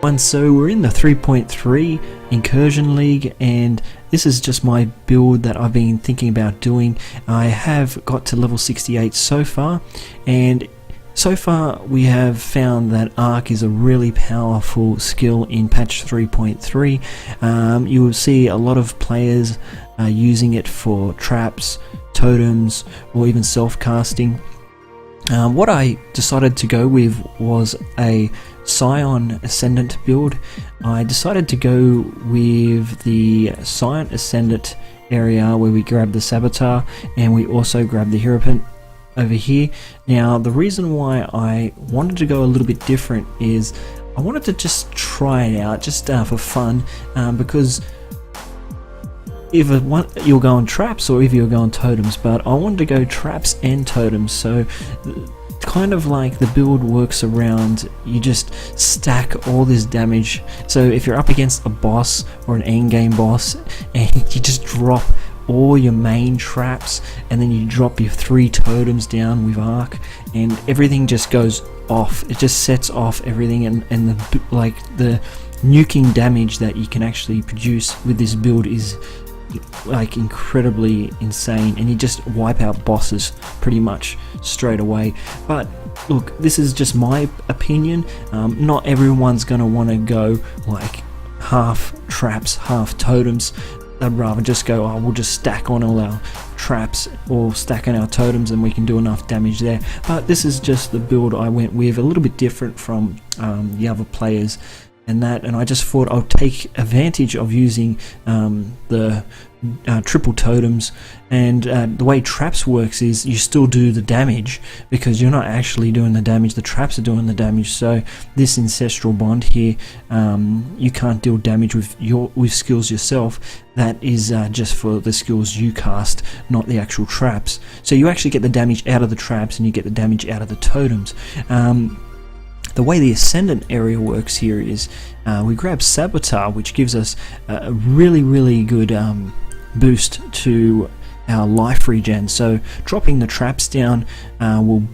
And so we're in the 3.3 Incursion League, and this is just my build that I've been thinking about doing. I have got to level 68 so far, and so far we have found that Arc is a really powerful skill in patch 3.3. You will see a lot of players using it for traps, totems, or even self-casting. What I decided to go with was a Scion Ascendant build. I decided to go with the Scion Ascendant area where we grab the Saboteur and we also grab the Hierophant over here. Now the reason why I wanted to go a little bit different is I wanted to just try it out just for fun, because if you'll go on traps or if you'll go on totems, but I wanted to go traps and totems. So kind of like the build works around, you just stack all this damage. So if you're up against a boss or an endgame boss and you just drop all your main traps and then you drop your 3 totems down with Arc and everything just goes off, it just sets off everything, and the nuking damage that you can actually produce with this build is like incredibly insane, and you just wipe out bosses pretty much straight away. But look, this is just my opinion. Not everyone's gonna want to go like half traps, half totems. I'd rather just go, oh, we'll just stack on all our traps or stack on our totems and we can do enough damage there. But this is just the build I went with, a little bit different from the other players and I just thought I'll take advantage of using the triple totems. And the way traps works is you still do the damage because you're not actually doing the damage, the traps are doing the damage. So this ancestral bond here, you can't deal damage with skills yourself. That is just for the skills you cast, not the actual traps. So you actually get the damage out of the traps and you get the damage out of the totems. The way the Ascendant area works here is we grab Saboteur, which gives us a really good boost to our life regen. So dropping the traps down will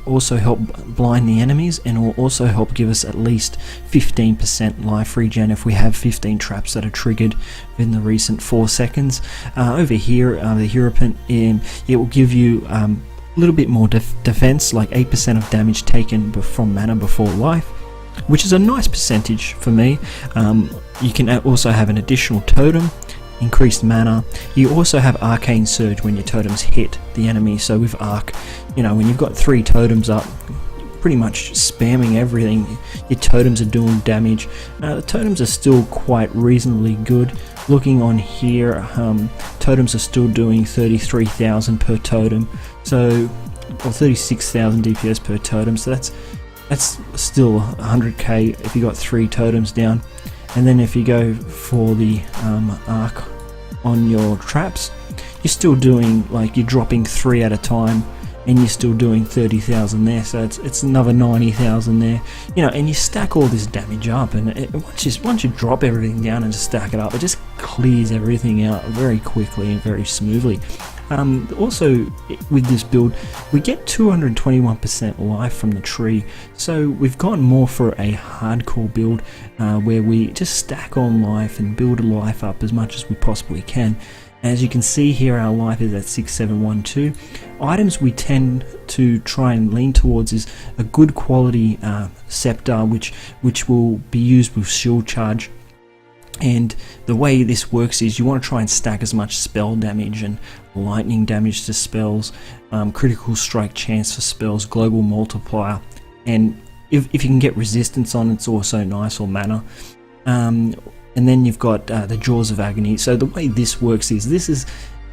also help blind the enemies, and will also help give us at least 15% life regen if we have 15 traps that are triggered in the recent 4 seconds. Over here, the Hierophant, it will give you a little bit more defense, like 8% of damage taken from mana before life, which is a nice percentage for me. You can also have an additional totem, increased mana. You also have Arcane Surge when your totems hit the enemy. So with Arc, when you've got 3 totems up, pretty much spamming everything, your totems are doing damage. The totems are still quite reasonably good. Looking on here, totems are still doing 33,000 per totem, or 36,000 DPS per totem, so that's still 100k if you got 3 totems down. And then if you go for the Arc on your traps, you're still doing, like, you're dropping 3 at a time, and you're still doing 30,000 there, so it's another 90,000 there, and you stack all this damage up, and once you drop everything down and just stack it up, it just clears everything out very quickly and very smoothly. Also, with this build, we get 221% life from the tree, so we've gone more for a hardcore build where we just stack on life and build a life up as much as we possibly can. As you can see here, our life is at 6712. Items we tend to try and lean towards is a good quality scepter, which will be used with shield charge. And the way this works is you want to try and stack as much spell damage and lightning damage to spells, critical strike chance for spells, global multiplier, and if you can get resistance on, it's also nice, or mana. And then you've got the Jaws of Agony. So the way this works is, this is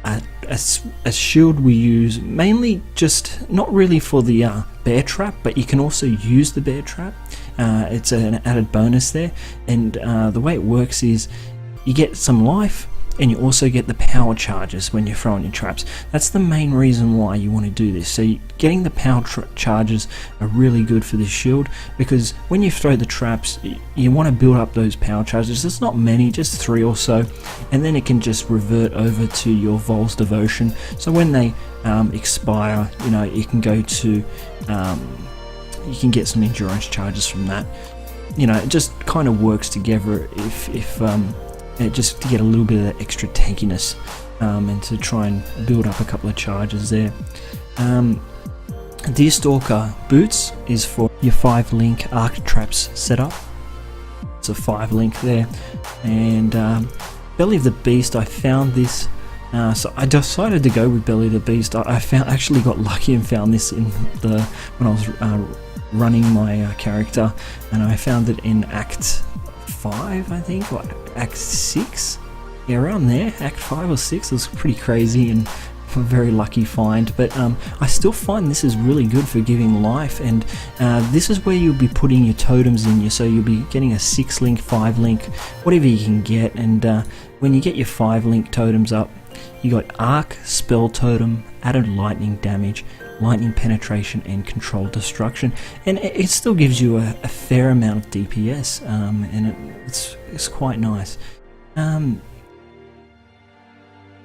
a shield we use mainly just not really for the bear trap, but you can also use the bear trap. It's an added bonus there, and the way it works is you get some life, and you also get the power charges when you're throwing your traps. That's the main reason why you want to do this. So getting the power charges are really good for this shield, because when you throw the traps, you want to build up those power charges. There's not many, just 3 or so, and then it can just revert over to your Vol's Devotion. So when they expire, you can go to you can get some endurance charges from that. you know, it just kind of works together if just to get a little bit of that extra tankiness, and to try and build up a couple of charges there. Deerstalker boots is for your 5-link arc traps setup. It's a 5-link there. And Belly of the Beast, I found this, so I decided to go with Belly of the Beast. I actually got lucky and found this in when I was running my character, and I found it in Act 5, I think, or Act 6, yeah, around there, Act 5 or 6. It was pretty crazy and a very lucky find, but I still find this is really good for giving life, and this is where you'll be putting your totems in. So you'll be getting a 6-link, 5-link, whatever you can get, and when you get your 5-link totems up, you got Arc, Spell Totem, added lightning damage, lightning penetration, and control destruction, and it still gives you a fair amount of DPS, and it's quite nice.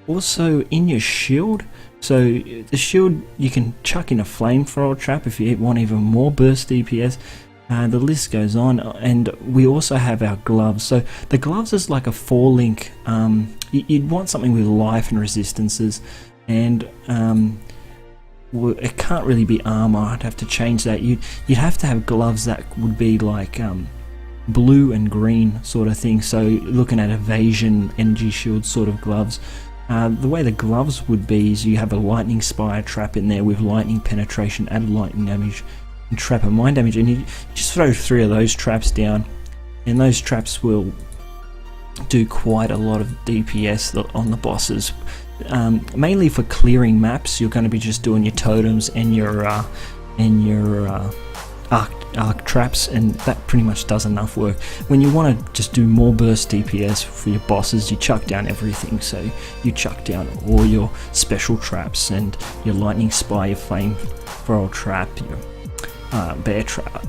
Also in your shield, so the shield you can chuck in a flamethrower trap if you want even more burst DPS. The list goes on, and we also have our gloves. So the gloves is like a 4-link. You'd want something with life and resistances, and it can't really be armor. I'd have to change that. You'd have to have gloves that would be like blue and green sort of thing. So looking at evasion, energy shield sort of gloves. The way the gloves would be is you have a lightning spire trap in there with lightning penetration, added lightning damage, and trap of mind damage, and you just throw 3 of those traps down, and those traps will do quite a lot of DPS on the bosses. Mainly for clearing maps, you're going to be just doing your totems and your arc traps, and that pretty much does enough work. When you want to just do more burst DPS for your bosses, you chuck down everything. So you chuck down all your special traps and your lightning spire, your flame thrower trap, your bear trap,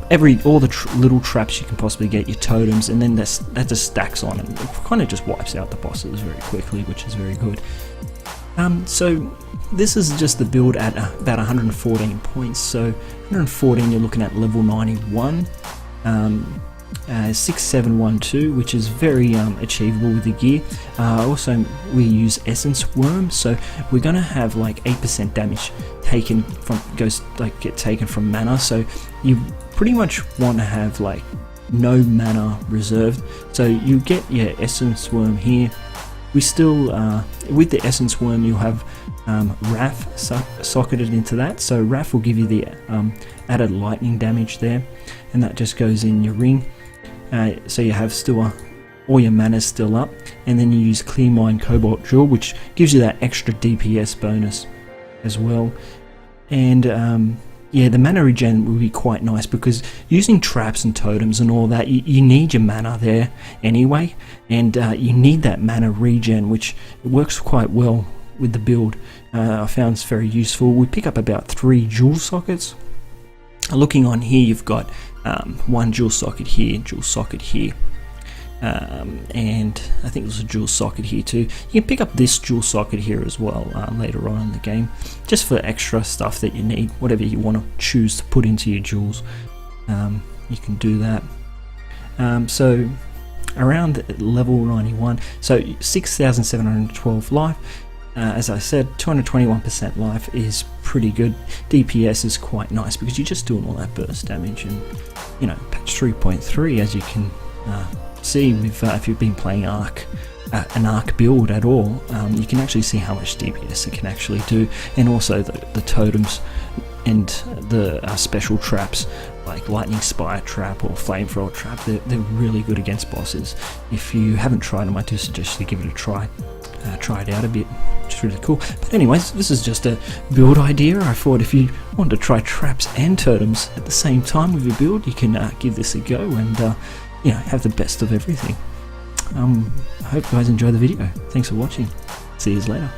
all the little traps you can possibly get, your totems, and then that just stacks on, and it kind of just wipes out the bosses very quickly, which is very good. So this is just the build at about 114 points. So 114, you're looking at level 91, 6712, which is very achievable with the gear. Also, we use Essence Worm, so we're going to have like 8% damage get taken from mana. So you pretty much want to have like no mana reserved. So you get your Essence Worm here. We still, with the Essence Worm, you'll have Wrath socketed into that, so Wrath will give you the added lightning damage there, and that just goes in your ring. So you have still all your mana's still up, and then you use Clear Mind Cobalt Jewel, which gives you that extra DPS bonus as well. And yeah, the mana regen will be quite nice, because using traps and totems and all that, you need your mana there anyway, and you need that mana regen, which works quite well with the build. I found it's very useful. We pick up about 3 jewel sockets. Looking on here, you've got 1 jewel socket here, jewel socket here, and I think there's a jewel socket here too. You can pick up this jewel socket here as well later on in the game, just for extra stuff that you need, whatever you want to choose to put into your jewels. You can do that. So around level 91, so 6,712 life. As I said, 221% life is pretty good. DPS is quite nice because you're just doing all that burst damage, and you know, patch 3.3, as you can see with if you've been playing an arc build at all, you can actually see how much DPS it can actually do, and also the totems and the special traps like Lightning Spire Trap or Flamethrower Trap. They're really good against bosses. If you haven't tried them, I do suggest you give it a try. Try it out a bit. It's really cool. But anyways, this is just a build idea. I thought if you wanted to try traps and totems at the same time with your build, you can give this a go and you know, have the best of everything. I hope you guys enjoy the video. Thanks for watching. See you later.